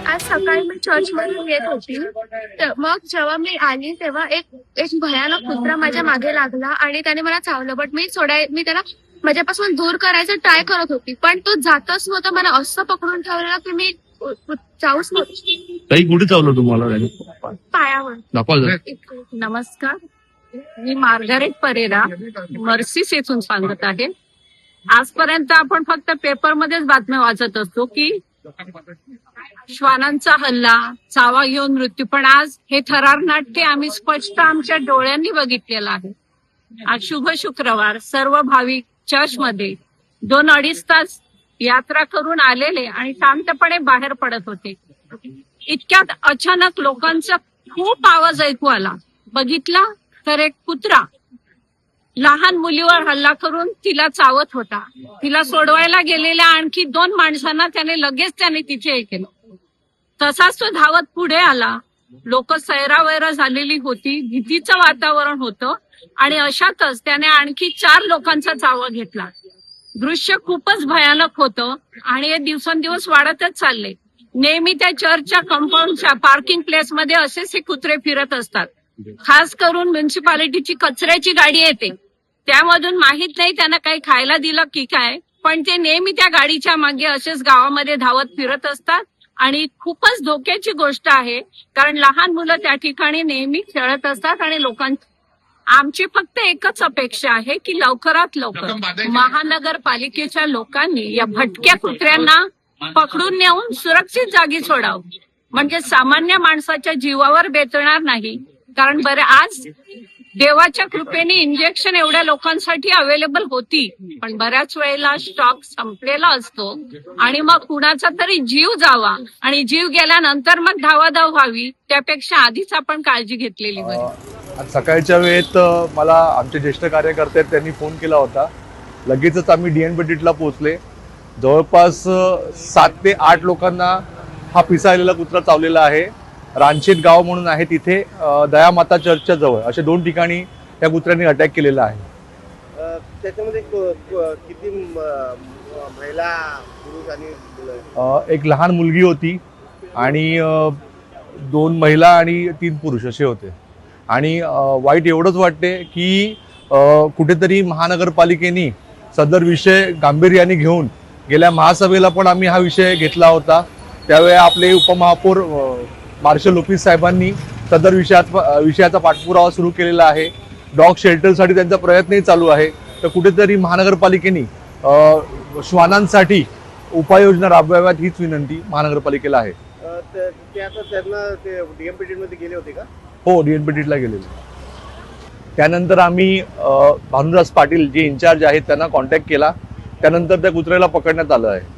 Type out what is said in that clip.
आज सकाळी मी चर्चमधून येत होती, मग जेव्हा मी आली तेव्हा एक भयानक कुत्रा माझ्या मागे लागला आणि त्याने मला चावलं. बट मी त्याला माझ्यापासून दूर करायचं ट्राय करत होती, पण तो जातच नव्हता. मला असं पकडून ठेवलं की मी जाऊच नव्हती. काही कुठे चावलं तुम्हाला? पायावर. नमस्कार, मी मार्गारेट परेरा मर्सीस येथून सांगत आहे. आजपर्यंत आपण फक्त पेपरमध्येच बातम्या वाचत असतो की श्वानांचा हल्ला, चावा घेऊन मृत्यू, पण आज हे थरार नाट्य आम्ही स्पष्ट आमच्या डोळ्यांनी बघितलेलं आहे. आज शुभ शुक्रवार, सर्व भाविक चर्चमध्ये 2-2.5 तास यात्रा करून आलेले आणि शांतपणे बाहेर पडत होते. इतक्यात अचानक लोकांचा खूप आवाज ऐकू आला. बघितला तर एक कुत्रा लहान मुलीवर हल्ला करून तिला चावत होता. तिला सोडवायला गेलेल्या आणखी 2 माणसांना त्याने तिथे हे केलं. तसाच तो धावत पुढे आला. लोक सैरावैरा झालेली होती, भीतीचं वातावरण होतं आणि अशातच त्याने आणखी 4 लोकांचा चावा घेतला. दृश्य खूपच भयानक होतं आणि हे दिवसेंदिवस वाढतच चालले. नेहमी त्या चर्चच्या कंपाऊंडच्या पार्किंग प्लेसमध्ये असेच हे कुत्रे फिरत असतात. खास करून म्युन्सिपालिटीची कचऱ्याची गाडी येते, त्यामधून माहित नाही त्यांना काही खायला दिलं की काय, पण ते नेहमी त्या गाडीच्या मागे असेच गावामध्ये धावत फिरत असतात आणि खूपच धोक्याची गोष्ट आहे. कारण लहान मुलं त्या ठिकाणी नेहमी खेळत असतात आणि आमची फक्त एकच अपेक्षा आहे की लवकरात लवकर महानगरपालिकेच्या लोकांनी या भटक्या कुत्र्यांना पकडून नेऊन सुरक्षित जागी सोडावं, म्हणजे सामान्य माणसाच्या जीवावर बेतणार नाही. कारण बरं, आज देवाच्या कृपेने इंजेक्शन एवढ्या लोकांसाठी अवेलेबल होती, पण बऱ्याच वेळेला स्टॉक संपलेला असतो आणि मग कुणाचा तरी जीव जावा आणि जीव गेल्यानंतर मग धावाधाव व्हावी, त्यापेक्षा आधीच आपण काळजी घेतलेली बरी. आज सकाळच्या वेळेत मला आमचे ज्येष्ठ कार्यकर्ते त्यांनी फोन केला होता. लगेचच आम्ही DN-पेटीतला पोहोचले. जवळपास 7 ते 8 लोकांना हा पिसाळलेला कुत्रा चावलेला आहे. रानशेत गाव म्हणून आहे, तिथे दयामाता चर्चच्या जवळ अशा 2 ठिकाणी त्या कुत्र्यांनी अटॅक केलेला आहे. त्याच्यामध्ये किती महिला, पुरुष आणि एक लहान मुलगी होती आणि 2 महिला आणि 3 पुरुष असे होते. आणि वाईट एवढंच वाटते की कुठेतरी महानगरपालिकेने सदर विषय गांभीर्याने घेऊन, गेल्या महासभेला पण आम्ही हा विषय घेतला होता, त्यावेळी आपले उपमहापौर मार्शल ऑफिस साहेबांनी सदर विषयाचा पाठपुरावा सुरू केलेला आहे. डॉग शेल्टरसाठी त्यांचा प्रयत्नही चालू आहे. तर कुठेतरी महानगरपालिकेने श्वानांसाठी उपाययोजना राबवाव्यात हीच विनंती महानगरपालिकेला आहे. त्यांना DN-पेटीमध्ये गेले होते का? हो, DN-पेटीतला गेलेले. त्यानंतर आम्ही भानुदास पाटील जे इन्चार्ज आहेत त्यांना कॉन्टॅक्ट केला. त्यानंतर त्या कुत्र्याला पकडण्यात आलं आहे.